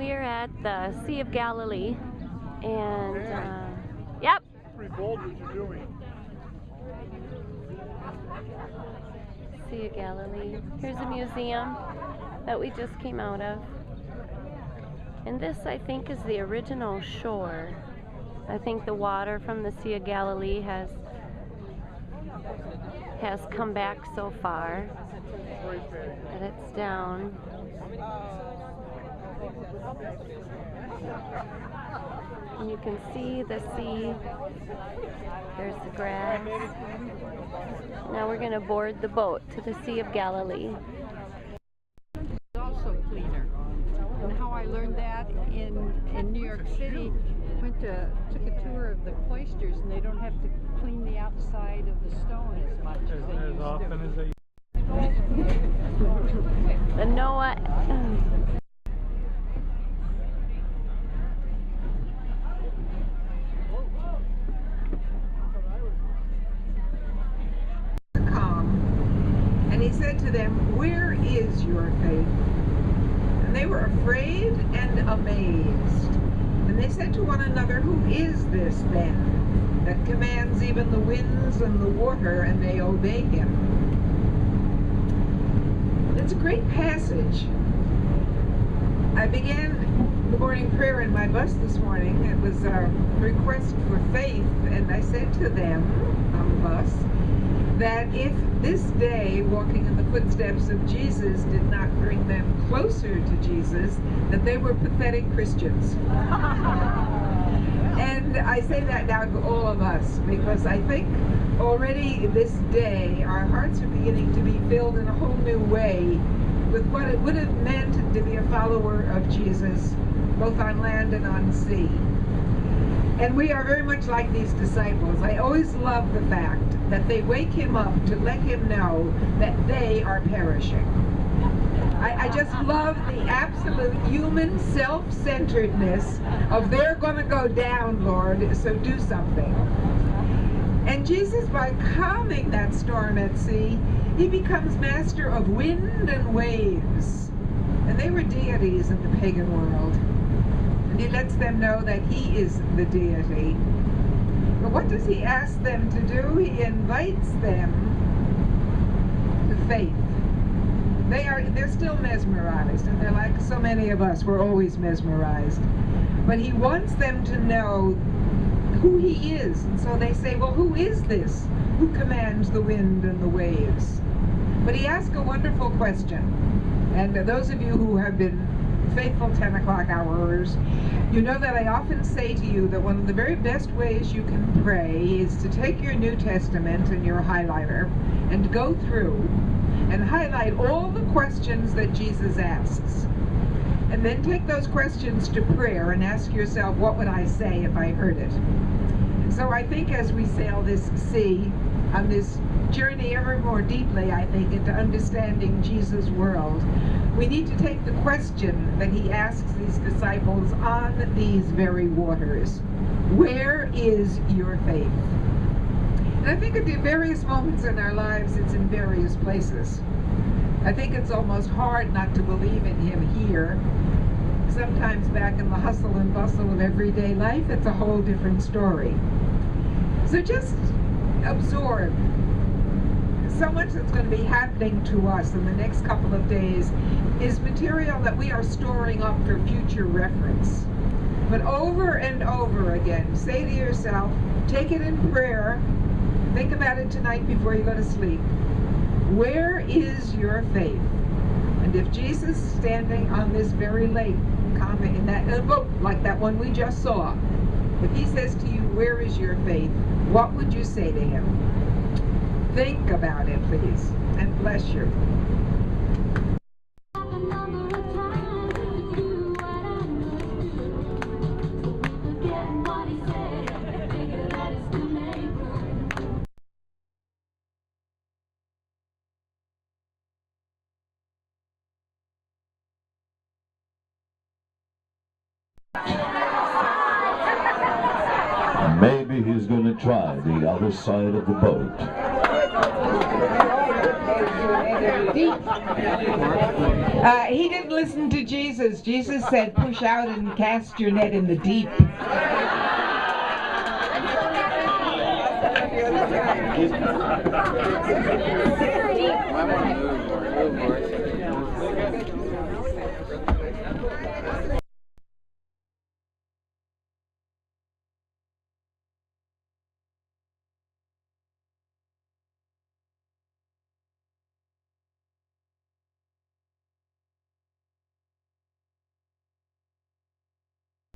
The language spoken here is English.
We're at the Sea of Galilee, and yep. Pretty bold what you're doing. Sea of Galilee. Here's a museum that we just came out of. And this, I think, is the original shore. I think the water from the Sea of Galilee has come back so far that it's down. And you can see the sea. There's the grass. Now we're going to board the boat to the Sea of Galilee. It's also cleaner. And how I learned that in New York City, took a tour of the cloisters, and they don't have to clean the outside of the stone as much as they used to. The Noah. And he said to them, "Where is your faith?" And they were afraid and amazed. And they said to one another, "Who is this then, that commands even the winds and the water, and they obey him?" It's a great passage. I began the morning prayer in my bus this morning. It was a request for faith, and I said to them on the bus that if this day, walking in the footsteps of Jesus, did not bring them closer to Jesus, that they were pathetic Christians. And I say that now to all of us, because I think already this day our hearts are beginning to be filled in a whole new way with what it would have meant to be a follower of Jesus, both on land and on sea. And we are very much like these disciples. I always love the fact that they wake him up to let him know that they are perishing. I just love the absolute human self-centeredness of "they're going to go down, Lord, so do something." And Jesus, by calming that storm at sea, he becomes master of wind and waves. And they were deities in the pagan world. And he lets them know that he is the deity. But what does he ask them to do? He invites them to faith. They're still mesmerized, and they're like so many of us, we're always mesmerized. But he wants them to know who he is. And so they say, "Well, who is this who commands the wind and the waves?" But he asks a wonderful question. And those of you who have been faithful 10 o'clock hours, you know that I often say to you that one of the very best ways you can pray is to take your New Testament and your highlighter and go through and highlight all the questions that Jesus asks. And then take those questions to prayer and ask yourself, what would I say if I heard it? And so I think as we sail this sea, on this journey ever more deeply, I think, into understanding Jesus' world, we need to take the question that he asks these disciples on these very waters. Where is your faith? And I think at the various moments in our lives, it's in various places. I think it's almost hard not to believe in him here. Sometimes back in the hustle and bustle of everyday life, it's a whole different story. So just absorb. So much that's going to be happening to us in the next couple of days is material that we are storing up for future reference. But over and over again, say to yourself, take it in prayer, think about it tonight before you go to sleep. Where is your faith? And if Jesus is standing on this very lake, in that boat like that one we just saw, if he says to you, where is your faith? What would you say to him? Think about it, please, and bless you. Maybe he's going to try the other side of the boat. He didn't listen to Jesus. Jesus said, push out and cast your net in the deep. I want to move more.